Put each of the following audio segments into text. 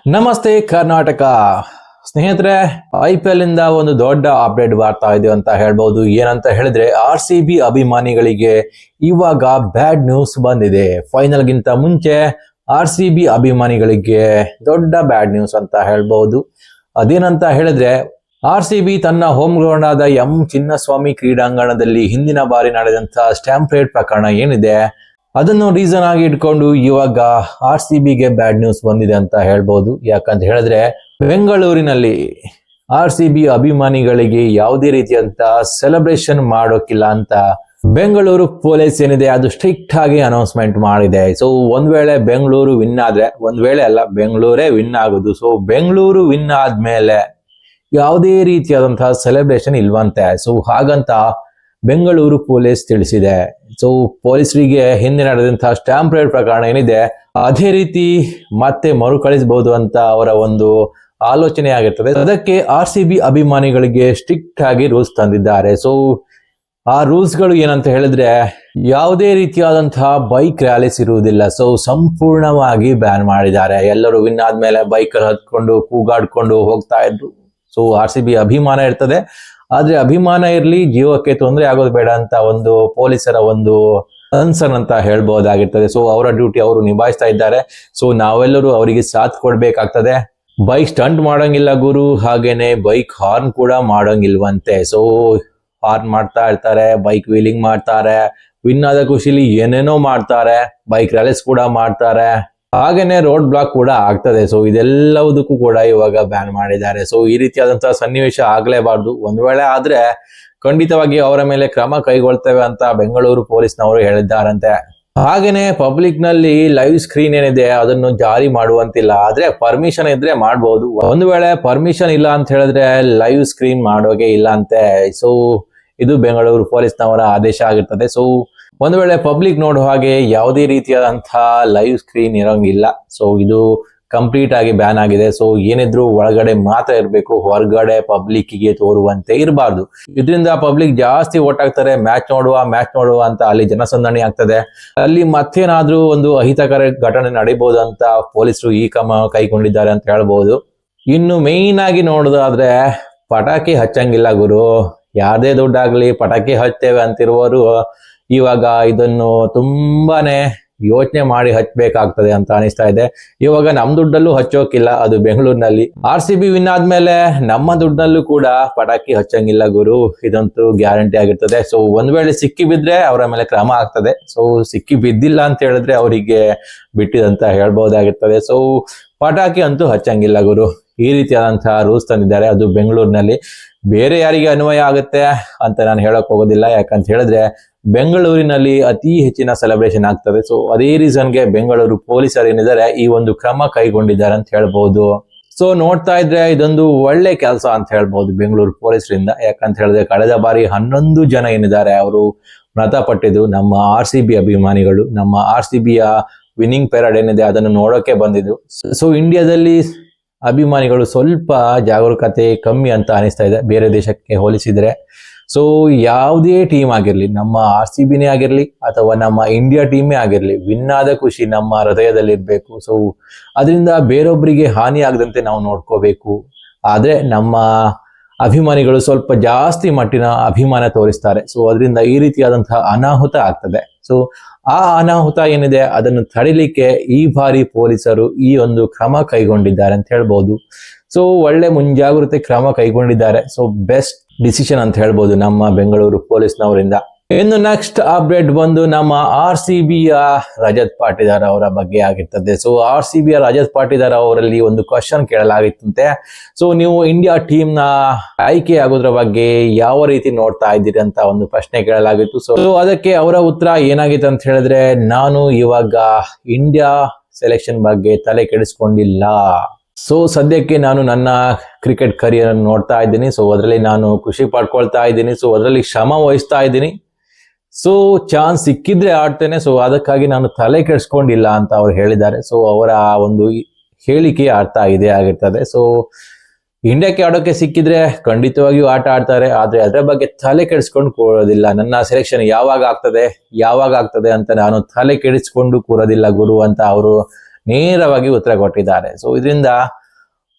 ನಮಸ್ತೆ ಕರ್ನಾಟಕ ಸ್ನೇಹಿತರೆ, IPL ಇಂದ ಒಂದು ದೊಡ್ಡ ಅಪ್ಡೇಟ್ ಬರ್ತಾ ಇದೆ ಅಂತ ಹೇಳ್ಬಹುದು. ಏನಂತ ಹೇಳಿದ್ರೆ RCB ಅಭಿಮಾನಿಗಳಿಗೆ ಇವಾಗ ಬ್ಯಾಡ್ ನ್ಯೂಸ್ ಬಂದಿದೆ. ಫೈನಲ್ ಗಿಂತ ಮುಂಚೆ RCB ಅಭಿಮಾನಿಗಳಿಗೆ ದೊಡ್ಡ ಬ್ಯಾಡ್ ನ್ಯೂಸ್ ಅಂತ ಹೇಳ್ಬಹುದು. ಅದೇನಂತ ಹೇಳಿದ್ರೆ RCB ತನ್ನ ಹೋಮ್ ಗ್ರೌಂಡ್ ಆದ ಎಂ ಚಿನ್ನಸ್ವಾಮಿ ಕ್ರೀಡಾಂಗಣದಲ್ಲಿ ಹಿಂದಿನ ಬಾರಿ ನಡೆದಂತಹ ಸ್ಟ್ಯಾಂಪೇಡ್ ಪ್ರಕರಣ ಏನಿದೆ ಅದನ್ನು ರೀಸನ್ ಆಗಿ ಇಟ್ಕೊಂಡು ಇವಾಗ RCBಗೆ ಬ್ಯಾಡ್ ನ್ಯೂಸ್ ಬಂದಿದೆ ಅಂತ ಹೇಳ್ಬಹುದು. ಯಾಕಂತ ಹೇಳಿದ್ರೆ ಬೆಂಗಳೂರಿನಲ್ಲಿ RCB ಅಭಿಮಾನಿಗಳಿಗೆ ಯಾವುದೇ ರೀತಿಯಂತ ಸೆಲೆಬ್ರೇಷನ್ ಮಾಡೋಕಿಲ್ಲ ಅಂತ ಬೆಂಗಳೂರು ಪೊಲೀಸ್ ಏನಿದೆ ಅದು ಸ್ಟ್ರಿಕ್ಟ್ ಆಗಿ ಅನೌನ್ಸ್ಮೆಂಟ್ ಮಾಡಿದೆ. ಸೊ ಒಂದ್ ವೇಳೆ ಬೆಂಗಳೂರು ವಿನ್ ಆದ್ರೆ, ಒಂದ್ ವೇಳೆ ಅಲ್ಲ ಬೆಂಗಳೂರೇ ವಿನ್ ಆಗೋದು. ಸೊ ಬೆಂಗಳೂರು ವಿನ್ ಆದ್ಮೇಲೆ ಯಾವುದೇ ರೀತಿಯಾದಂತಹ ಸೆಲೆಬ್ರೇಷನ್ ಇಲ್ವಂತೆ. ಸೊ ಹಾಗಂತ ಬೆಂಗಳೂರು ಪೊಲೀಸ್ ತಿಳಿಸಿದೆ. ಸೊ ಪೊಲೀಸರಿಗೆ ಹಿಂದೆ ನಡೆದಂತಹ ಸ್ಟ್ಯಾಂಪೇಡ್ ಪ್ರಕರಣ ಏನಿದೆ ಅದೇ ರೀತಿ ಮತ್ತೆ ಮರುಕಳಿಸಬಹುದು ಅಂತ ಅವರ ಒಂದು ಆಲೋಚನೆ ಆಗಿರ್ತದೆ. ಅದಕ್ಕೆ RCB ಅಭಿಮಾನಿಗಳಿಗೆ ಸ್ಟ್ರಿಕ್ಟ್ ಆಗಿ ರೂಲ್ಸ್ ತಂದಿದ್ದಾರೆ. ಸೊ ಆ ರೂಲ್ಸ್ ಗಳು ಏನಂತ ಹೇಳಿದ್ರೆ ಯಾವುದೇ ರೀತಿಯಾದಂತಹ ಬೈಕ್ ರ್ಯಾಲೀಸ್ ಇರುವುದಿಲ್ಲ. ಸೊ ಸಂಪೂರ್ಣವಾಗಿ ಬ್ಯಾನ್ ಮಾಡಿದ್ದಾರೆ. ಎಲ್ಲರೂ ವಿನ್ ಆದ್ಮೇಲೆ ಬೈಕ್ ಹತ್ಕೊಂಡು ಕೂಗಾಡ್ಕೊಂಡು ಹೋಗ್ತಾ ಇದ್ರು. ಸೊ RCB ಅಭಿಮಾನ ಇರ್ತದೆ, ಆದ್ರೆ ಅಭಿಮಾನ ಇರ್ಲಿ, ಜೀವಕ್ಕೆ ತೊಂದರೆ ಆಗೋದು ಬೇಡ ಅಂತ ಒಂದು ಪೊಲೀಸರ ಒಂದು ಕನ್ಸರ್ನ್ ಅಂತ ಹೇಳ್ಬಹುದಾಗಿರ್ತದೆ. ಸೊ ಅವರ ಡ್ಯೂಟಿ ಅವರು ನಿಭಾಯಿಸ್ತಾ ಇದ್ದಾರೆ. ಸೊ ನಾವೆಲ್ಲರೂ ಅವರಿಗೆ ಸಾಥ್ ಕೊಡ್ಬೇಕಾಗ್ತದೆ. ಬೈಕ್ ಸ್ಟಂಟ್ ಮಾಡೋಂಗಿಲ್ಲ ಗುರು, ಹಾಗೇನೆ ಬೈಕ್ ಹಾರ್ನ್ ಕೂಡ ಮಾಡೋಂಗಿಲ್ವಂತೆ. ಸೊ ಹಾರ್ನ್ ಮಾಡ್ತಾ ಇರ್ತಾರೆ, ಬೈಕ್ ವೀಲಿಂಗ್ ಮಾಡ್ತಾರೆ, ವಿನ್ ಆದ ಖುಷಿಲಿ ಏನೇನೋ ಮಾಡ್ತಾರೆ, ಬೈಕ್ ರ್ಯಾಲೀಸ್ ಕೂಡ ಮಾಡ್ತಾರೆ, ಹಾಗೇನೆ ರೋಡ್ ಬ್ಲಾಕ್ ಕೂಡ ಆಗ್ತದೆ. ಸೊ ಇದೆಲ್ಲದಕ್ಕೂ ಕೂಡ ಇವಾಗ ಬ್ಯಾನ್ ಮಾಡಿದ್ದಾರೆ. ಸೊ ಈ ರೀತಿಯಾದಂತಹ ಸನ್ನಿವೇಶ ಆಗ್ಲೇಬಾರ್ದು. ಒಂದ್ ವೇಳೆ ಆದ್ರೆ ಖಂಡಿತವಾಗಿ ಅವರ ಮೇಲೆ ಕ್ರಮ ಕೈಗೊಳ್ತೇವೆ ಅಂತ ಬೆಂಗಳೂರು ಪೊಲೀಸ್ನವರು ಹೇಳಿದ್ದಾರಂತೆ. ಹಾಗೇನೆ ಪಬ್ಲಿಕ್ ನಲ್ಲಿ ಲೈವ್ ಸ್ಕ್ರೀನ್ ಏನಿದೆ ಅದನ್ನು ಜಾರಿ ಮಾಡುವಂತಿಲ್ಲ, ಆದ್ರೆ ಪರ್ಮಿಷನ್ ಇದ್ರೆ ಮಾಡಬಹುದು. ಒಂದು ವೇಳೆ ಪರ್ಮಿಷನ್ ಇಲ್ಲ ಅಂತ ಹೇಳಿದ್ರೆ ಲೈವ್ ಸ್ಕ್ರೀನ್ ಮಾಡೋಕೆ ಇಲ್ಲ ಅಂತೆ. ಸೊ ಇದು ಬೆಂಗಳೂರು ಪೊಲೀಸ್ನವರ ಆದೇಶ ಆಗಿರ್ತದೆ. ಸೊ ಒಂದು ವೇಳೆ ಪಬ್ಲಿಕ್ ನೋಡುವ ಹಾಗೆ ಯಾವುದೇ ರೀತಿಯಾದಂತಹ ಲೈವ್ ಸ್ಕ್ರೀನ್ ಇರೋಂಗಿಲ್ಲ. ಸೊ ಇದು ಕಂಪ್ಲೀಟ್ ಆಗಿ ಬ್ಯಾನ್ ಆಗಿದೆ. ಸೊ ಏನಿದ್ರು ಒಳಗಡೆ ಮಾತ್ರ ಇರಬೇಕು, ಹೊರಗಡೆ ಪಬ್ಲಿಕ್ ಗೆ ತೋರುವಂತೆ ಇರಬಾರ್ದು. ಇದರಿಂದ ಪಬ್ಲಿಕ್ ಜಾಸ್ತಿ ಓಟಾಗ್ತಾರೆ, ಮ್ಯಾಚ್ ನೋಡುವ ಅಂತ ಅಲ್ಲಿ ಜನಸಂದಣಿ ಆಗ್ತದೆ. ಅಲ್ಲಿ ಮತ್ತೇನಾದ್ರೂ ಒಂದು ಅಹಿತಕರ ಘಟನೆ ನಡೀಬಹುದು ಅಂತ ಪೊಲೀಸರು ಈ ಕ್ರಮ ಕೈಗೊಂಡಿದ್ದಾರೆ ಅಂತ ಹೇಳ್ಬಹುದು. ಇನ್ನು ಮೇನ್ ಆಗಿ ನೋಡೋದಾದ್ರೆ ಪಟಾಕಿ ಹಚ್ಚಂಗಿಲ್ಲ ಗುರು. ಯಾವ್ದೇ ದುಡ್ಡಾಗ್ಲಿ ಪಟಾಕಿ ಹಚ್ತೇವೆ ಅಂತಿರುವವರು ಇವಾಗ ಇದನ್ನು ತುಂಬಾನೇ ಯೋಚನೆ ಮಾಡಿ ಹಚ್ಬೇಕಾಗ್ತದೆ ಅಂತ ಅನಿಸ್ತಾ ಇದೆ. ಇವಾಗ ನಮ್ ದುಡ್ಡಲ್ಲೂ ಹಚ್ಚೋಕಿಲ್ಲ, ಅದು ಬೆಂಗಳೂರಿನಲ್ಲಿ. RCB ವಿನ್ ಆದ್ಮೇಲೆ ನಮ್ಮ ದುಡ್ಡಲ್ಲೂ ಕೂಡ ಪಟಾಕಿ ಹಚ್ಚಂಗಿಲ್ಲ ಗುರು, ಇದಂತೂ ಗ್ಯಾರಂಟಿ ಆಗಿರ್ತದೆ. ಸೊ ಒಂದ್ ವೇಳೆ ಸಿಕ್ಕಿ ಬಿದ್ರೆ ಅವರ ಮೇಲೆ ಕ್ರಮ ಆಗ್ತದೆ. ಸೊ ಸಿಕ್ಕಿ ಬಿದ್ದಿಲ್ಲ ಅಂತ ಹೇಳಿದ್ರೆ ಅವರಿಗೆ ಬಿಟ್ಟಿದಂತ ಹೇಳ್ಬಹುದಾಗಿರ್ತದೆ. ಸೊ ಪಟಾಕಿ ಅಂತೂ ಹಚ್ಚಂಗಿಲ್ಲ ಗುರು, ಈ ರೀತಿಯಾದಂತಹ ರೂಲ್ಸ್ ತಂದಿದ್ದಾರೆ. ಅದು ಬೆಂಗಳೂರಿನಲ್ಲಿ. ಬೇರೆ ಯಾರಿಗೆ ಅನ್ವಯ ಆಗುತ್ತೆ ಅಂತ ನಾನು ಹೇಳಕ್ ಹೋಗೋದಿಲ್ಲ. ಯಾಕಂತ ಹೇಳಿದ್ರೆ ಬೆಂಗಳೂರಿನಲ್ಲಿ ಅತಿ ಹೆಚ್ಚಿನ ಸೆಲೆಬ್ರೇಷನ್ ಆಗ್ತದೆ. ಸೊ ಅದೇ ರೀಸನ್ಗೆ ಬೆಂಗಳೂರು ಪೊಲೀಸರು ಏನಿದ್ದಾರೆ ಈ ಒಂದು ಕ್ರಮ ಕೈಗೊಂಡಿದ್ದಾರೆ ಅಂತ ಹೇಳ್ಬಹುದು. ಸೊ ನೋಡ್ತಾ ಇದ್ರೆ ಇದೊಂದು ಒಳ್ಳೆ ಕೆಲಸ ಅಂತ ಹೇಳ್ಬಹುದು ಬೆಂಗಳೂರು ಪೊಲೀಸರಿಂದ. ಯಾಕಂತ ಹೇಳಿದ್ರೆ ಕಳೆದ ಬಾರಿ 11 ಜನ ಏನಿದ್ದಾರೆ ಅವರು ಮೃತಪಟ್ಟಿದ್ರು, ನಮ್ಮ RCB ಅಭಿಮಾನಿಗಳು. ನಮ್ಮ RCBಯ ವಿನ್ನಿಂಗ್ ಪೆರೇಡ್ ಏನಿದೆ ಅದನ್ನು ನೋಡೋಕೆ ಬಂದಿದ್ರು. ಸೊ ಇಂಡಿಯಾದಲ್ಲಿ ಅಭಿಮಾನಿಗಳು ಸ್ವಲ್ಪ ಜಾಗರೂಕತೆ ಕಮ್ಮಿ ಅಂತ ಅನಿಸ್ತಾ ಇದೆ ಬೇರೆ ದೇಶಕ್ಕೆ ಹೋಲಿಸಿದ್ರೆ. ಸೊ ಯಾವುದೇ ಟೀಮ್ ಆಗಿರ್ಲಿ, ನಮ್ಮ RCBನೇ ಆಗಿರ್ಲಿ ಅಥವಾ ನಮ್ಮ ಇಂಡಿಯಾ ಟೀಮೇ ಆಗಿರ್ಲಿ, ವಿನ್ ಆದ ಖುಷಿ ನಮ್ಮ ಹೃದಯದಲ್ಲಿ ಇರ್ಬೇಕು. ಸೊ ಅದರಿಂದ ಬೇರೊಬ್ಬರಿಗೆ ಹಾನಿ ಆಗದಂತೆ ನಾವು ನೋಡ್ಕೋಬೇಕು. ಆದ್ರೆ ನಮ್ಮ ಅಭಿಮಾನಿಗಳು ಸ್ವಲ್ಪ ಜಾಸ್ತಿ ಮಟ್ಟಿನ ಅಭಿಮಾನ ತೋರಿಸ್ತಾರೆ. ಸೊ ಅದರಿಂದ ಈ ರೀತಿಯಾದಂತಹ ಅನಾಹುತ ಆಗ್ತದೆ. ಸೊ ಆ ಅನಾಹುತ ಏನಿದೆ ಅದನ್ನು ತಡಿಲಿಕ್ಕೆ ಈ ಬಾರಿ ಪೊಲೀಸರು ಈ ಒಂದು ಕ್ರಮ ಕೈಗೊಂಡಿದ್ದಾರೆ ಅಂತ ಹೇಳ್ಬಹುದು. ಸೊ ಒಳ್ಳೆ ಮುಂಜಾಗ್ರತೆ ಕ್ರಮ ಕೈಗೊಂಡಿದ್ದಾರೆ. ಸೊ ಬೆಸ್ಟ್ ಡಿಸಿಷನ್ ಅಂತ ಹೇಳ್ಬೋದು ನಮ್ಮ ಬೆಂಗಳೂರು ಪೊಲೀಸ್ನವರಿಂದ. ಇನ್ನು ನೆಕ್ಸ್ಟ್ ಅಪ್ಡೇಟ್ ಬಂದು ನಮ್ಮ RCBಯ ರಜತ್ ಪಾಟಿದಾರ್ ಅವರ ಬಗ್ಗೆ ಆಗಿರ್ತದೆ. ಸೊ RCBಯ ರಜತ್ ಪಾಟಿದಾರ್ ಅವರಲ್ಲಿ ಒಂದು ಕ್ವಶನ್ ಕೇಳಲಾಗಿತ್ತಂತೆ. ಸೊ ನೀವು ಇಂಡಿಯಾ ಟೀಮ್ ನ ಆಯ್ಕೆ ಆಗೋದ್ರ ಬಗ್ಗೆ ಯಾವ ರೀತಿ ನೋಡ್ತಾ ಇದ್ದೀರಿ ಅಂತ ಒಂದು ಪ್ರಶ್ನೆ ಕೇಳಲಾಗಿತ್ತು. ಸೊ ಅದಕ್ಕೆ ಅವರ ಉತ್ತರ ಏನಾಗಿತ್ತು ಅಂತ ಹೇಳಿದ್ರೆ, ನಾನು ಇವಾಗ ಇಂಡಿಯಾ ಸೆಲೆಕ್ಷನ್ ಬಗ್ಗೆ ತಲೆ ಕೆಡಿಸ್ಕೊಂಡಿಲ್ಲ. ಸೊ ಸದ್ಯಕ್ಕೆ ನಾನು ನನ್ನ ಕ್ರಿಕೆಟ್ ಕರಿಯರ್ ನೋಡ್ತಾ ಇದ್ದೀನಿ. ಸೊ ಅದರಲ್ಲಿ ನಾನು ಖುಷಿ ಪಡ್ಕೊಳ್ತಾ ಇದ್ದೀನಿ. ಸೊ ಅದರಲ್ಲಿ ಶ್ರಮ ವಹಿಸ್ತಾ ಇದ್ದೀನಿ. ಸೊ ಚಾನ್ಸ್ ಸಿಕ್ಕಿದ್ರೆ ಆಡ್ತೇನೆ. ಸೊ ಅದಕ್ಕಾಗಿ ನಾನು ತಲೆ ಕೆಡಿಸ್ಕೊಂಡಿಲ್ಲ ಅಂತ ಅವ್ರು ಹೇಳಿದ್ದಾರೆ. ಸೊ ಅವರ ಒಂದು ಹೇಳಿಕೆ ಅರ್ಥ ಇದೇ ಆಗಿರ್ತದೆ. ಸೊ ಇಂಡಿಯಾಕ್ಕೆ ಆಡೋಕೆ ಸಿಕ್ಕಿದ್ರೆ ಖಂಡಿತವಾಗಿಯೂ ಆಟ ಆಡ್ತಾರೆ, ಆದ್ರೆ ಅದರ ಬಗ್ಗೆ ತಲೆ ಕೆಡಿಸ್ಕೊಂಡು ಕೂರೋದಿಲ್ಲ. ನನ್ನ ಸೆಲೆಕ್ಷನ್ ಯಾವಾಗ ಆಗ್ತದೆ ಅಂತ ನಾನು ತಲೆ ಕೆಡಿಸ್ಕೊಂಡು ಕೂರೋದಿಲ್ಲ ಗುರು ಅಂತ ಅವರು ನೇರವಾಗಿ ಉತ್ತರ ಕೊಟ್ಟಿದ್ದಾರೆ. ಸೊ ಇದರಿಂದ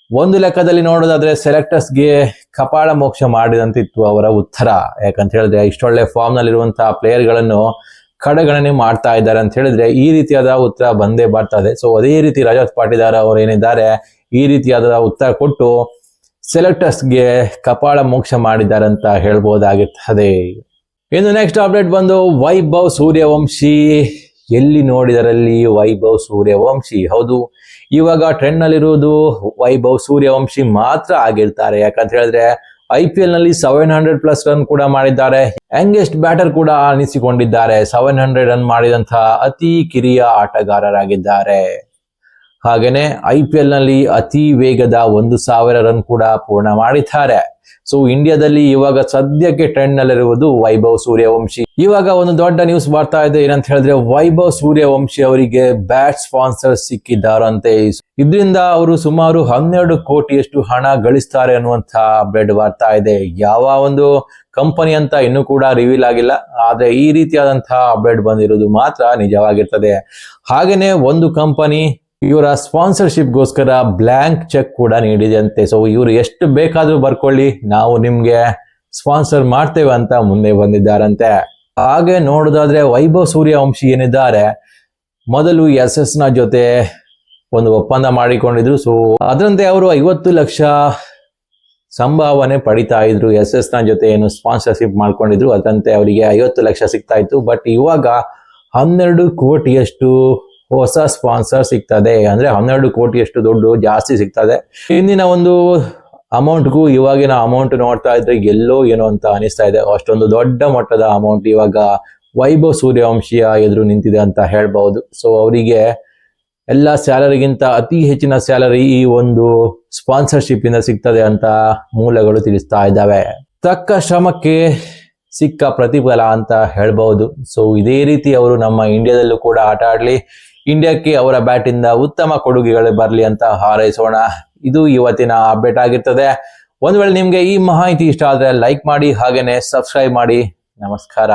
ಒಂದು ಲೆಕ್ಕದಲ್ಲಿ ನೋಡೋದಾದ್ರೆ ಸೆಲೆಕ್ಟರ್ಸ್ಗೆ ಕಪಾಳ ಮೋಕ್ಷ ಮಾಡಿದಂತಿತ್ತು ಅವರ ಉತ್ತರ. ಯಾಕಂತ ಹೇಳಿದ್ರೆ ಇಷ್ಟೊಳ್ಳೆ ಫಾರ್ಮ್ ನಲ್ಲಿರುವಂತಹ ಪ್ಲೇಯರ್ಗಳನ್ನು ಕಡೆಗಣನೆ ಮಾಡ್ತಾ ಇದ್ದಾರೆ ಅಂತ ಹೇಳಿದ್ರೆ ಈ ರೀತಿಯಾದ ಉತ್ತರ ಬಂದೇ ಬರ್ತದೆ. ಸೊ ಅದೇ ರೀತಿ ರಜತ್ ಪಾಟಿದಾರ್ ಅವರು ಏನಿದ್ದಾರೆ ಈ ರೀತಿಯಾದ ಉತ್ತರ ಕೊಟ್ಟು ಸೆಲೆಕ್ಟರ್ಸ್ಗೆ ಕಪಾಳ ಮೋಕ್ಷ ಮಾಡಿದ್ದಾರೆ ಅಂತ ಹೇಳ್ಬೋದಾಗಿರ್ತದೆ. ಇನ್ನು ನೆಕ್ಸ್ಟ್ ಅಪ್ಡೇಟ್ ಬಂದು ವೈಭವ್ ಸೂರ್ಯವಂಶಿ. ಎಲ್ಲಿ ನೋಡಿದರಲ್ಲಿ ವೈಭವ್ ಸೂರ್ಯವಂಶಿ. ಹೌದು, ಇವಾಗ ಟ್ರೆಂಡ್ ನಲ್ಲಿರುವುದು ವೈಭವ್ ಸೂರ್ಯವಂಶಿ ಮಾತ್ರ ಆಗಿರ್ತಾರೆ. ಯಾಕಂತ ಹೇಳಿದ್ರೆ IPL ನಲ್ಲಿ 700+ ರನ್ ಕೂಡ ಮಾಡಿದ್ದಾರೆ. ಯಂಗೆಸ್ಟ್ ಬ್ಯಾಟರ್ ಕೂಡ ಅನಿಸಿಕೊಂಡಿದ್ದಾರೆ. 700 ರನ್ ಮಾಡಿದಂತಹ ಅತಿ ಕಿರಿಯ ಆಟಗಾರರಾಗಿದ್ದಾರೆ. ಹಾಗೇನೆ IPL ನಲ್ಲಿ ಅತಿ ವೇಗದ 1000 ರನ್ ಕೂಡ ಪೂರ್ಣ ಮಾಡಿದ್ದಾರೆ. ಸೊ ಇಂಡಿಯಾದಲ್ಲಿ ಇವಾಗ ಸದ್ಯಕ್ಕೆ ಟ್ರೆಂಡ್ ನಲ್ಲಿರುವುದು ವೈಭವ್ ಸೂರ್ಯವಂಶಿ. ಇವಾಗ ಒಂದು ದೊಡ್ಡ ನ್ಯೂಸ್ ಬರ್ತಾ ಇದೆ. ಏನಂತ ಹೇಳಿದ್ರೆ ವೈಭವ್ ಸೂರ್ಯವಂಶಿ ಅವರಿಗೆ ಬ್ಯಾಟ್ ಸ್ಪಾನ್ಸರ್ ಸಿಕ್ಕಿದ್ದಾರಂತೆ. ಇದರಿಂದ ಅವರು ಸುಮಾರು 12 ಕೋಟಿಯಷ್ಟು ಹಣ ಗಳಿಸ್ತಾರೆ ಅನ್ನುವಂತ ಅಪ್ಡೇಟ್ ಬರ್ತಾ ಇದೆ. ಯಾವ ಒಂದು ಕಂಪನಿ ಅಂತ ಇನ್ನೂ ಕೂಡ ರಿವೀಲ್ ಆಗಿಲ್ಲ. ಆದ್ರೆ ಈ ರೀತಿಯಾದಂತಹ ಅಪ್ಡೇಟ್ ಬಂದಿರೋದು ಮಾತ್ರ ನಿಜವಾಗಿರ್ತದೆ. ಹಾಗೇನೆ ಒಂದು ಕಂಪನಿ ಇವರ ಸ್ಪಾನ್ಸರ್ಶಿಪ್ಗೋಸ್ಕರ ಬ್ಲ್ಯಾಂಕ್ ಚೆಕ್ ಕೂಡ ನೀಡಿದೆ ಅಂತೆ. ಸೊ ಇವರು ಎಷ್ಟು ಬೇಕಾದ್ರೂ ಬರ್ಕೊಳ್ಳಿ, ನಾವು ನಿಮ್ಗೆ ಸ್ಪಾನ್ಸರ್ ಮಾಡ್ತೇವೆ ಅಂತ ಮುಂದೆ ಬಂದಿದ್ದಾರಂತೆ. ಹಾಗೆ ನೋಡೋದಾದ್ರೆ ವೈಭವ್ ಸೂರ್ಯವಂಶಿ ಏನಿದ್ದಾರೆ ಮೊದಲು SS ನ ಜೊತೆ ಒಂದು ಒಪ್ಪಂದ ಮಾಡಿಕೊಂಡಿದ್ರು. ಸೊ ಅದರಂತೆ ಅವರು 50 ಲಕ್ಷ ಸಂಭಾವನೆ ಪಡಿತಾ ಇದ್ರು. SS ನ ಜೊತೆ ಏನು ಸ್ಪಾನ್ಸರ್ಶಿಪ್ ಮಾಡ್ಕೊಂಡಿದ್ರು ಅದರಂತೆ ಅವರಿಗೆ 50 ಲಕ್ಷ ಸಿಗ್ತಾ ಇತ್ತು. ಬಟ್ ಇವಾಗ 12 ಕೋಟಿಯಷ್ಟು ಹೊಸ ಸ್ಪಾನ್ಸರ್ ಸಿಗ್ತದೆ. ಅಂದ್ರೆ 12 ಕೋಟಿಯಷ್ಟು ದುಡ್ಡು ಜಾಸ್ತಿ ಸಿಗ್ತದೆ. ಹಿಂದಿನ ಒಂದು ಅಮೌಂಟ್ಗೂ ಇವಾಗಿನ ಅಮೌಂಟ್ ನೋಡ್ತಾ ಇದ್ರೆ ಎಲ್ಲೋ ಏನೋ ಅಂತ ಅನಿಸ್ತಾ ಇದೆ. ಅಷ್ಟೊಂದು ದೊಡ್ಡ ಮಟ್ಟದ ಅಮೌಂಟ್ ಇವಾಗ ವೈಭವ್ ಸೂರ್ಯವಂಶಿಯ ಎದುರು ನಿಂತಿದೆ ಅಂತ ಹೇಳ್ಬಹುದು. ಸೊ ಅವರಿಗೆ ಎಲ್ಲ ಸ್ಯಾಲರಿಗಿಂತ ಅತಿ ಹೆಚ್ಚಿನ ಸ್ಯಾಲರಿ ಈ ಒಂದು ಸ್ಪಾನ್ಸರ್ಶಿಪ್ ಇಂದ ಸಿಗ್ತದೆ ಅಂತ ಮೂಲಗಳು ತಿಳಿಸ್ತಾ ಇದ್ದಾವೆ. ತಕ್ಕ ಶ್ರಮಕ್ಕೆ ಸಿಕ್ಕ ಪ್ರತಿಫಲ ಅಂತ ಹೇಳ್ಬಹುದು. ಸೊ ಇದೇ ರೀತಿ ಅವರು ನಮ್ಮ ಇಂಡಿಯಾದಲ್ಲೂ ಕೂಡ ಆಟ ಆಡ್ಲಿ, ಇಂಡಿಯಾಕ್ಕೆ ಅವರ ಬ್ಯಾಟ್ ಇಂದ ಉತ್ತಮ ಕೊಡುಗೆಗಳು ಬರಲಿ ಅಂತ ಹಾರೈಸೋಣ. ಇದು ಇವತ್ತಿನ ಅಪ್ಡೇಟ್ ಆಗಿರ್ತದೆ. ಒಂದು ವೇಳೆ ನಿಮ್ಗೆ ಈ ಮಾಹಿತಿ ಇಷ್ಟ ಆದ್ರೆ ಲೈಕ್ ಮಾಡಿ, ಹಾಗೇನೆ ಸಬ್ಸ್ಕ್ರೈಬ್ ಮಾಡಿ. ನಮಸ್ಕಾರ.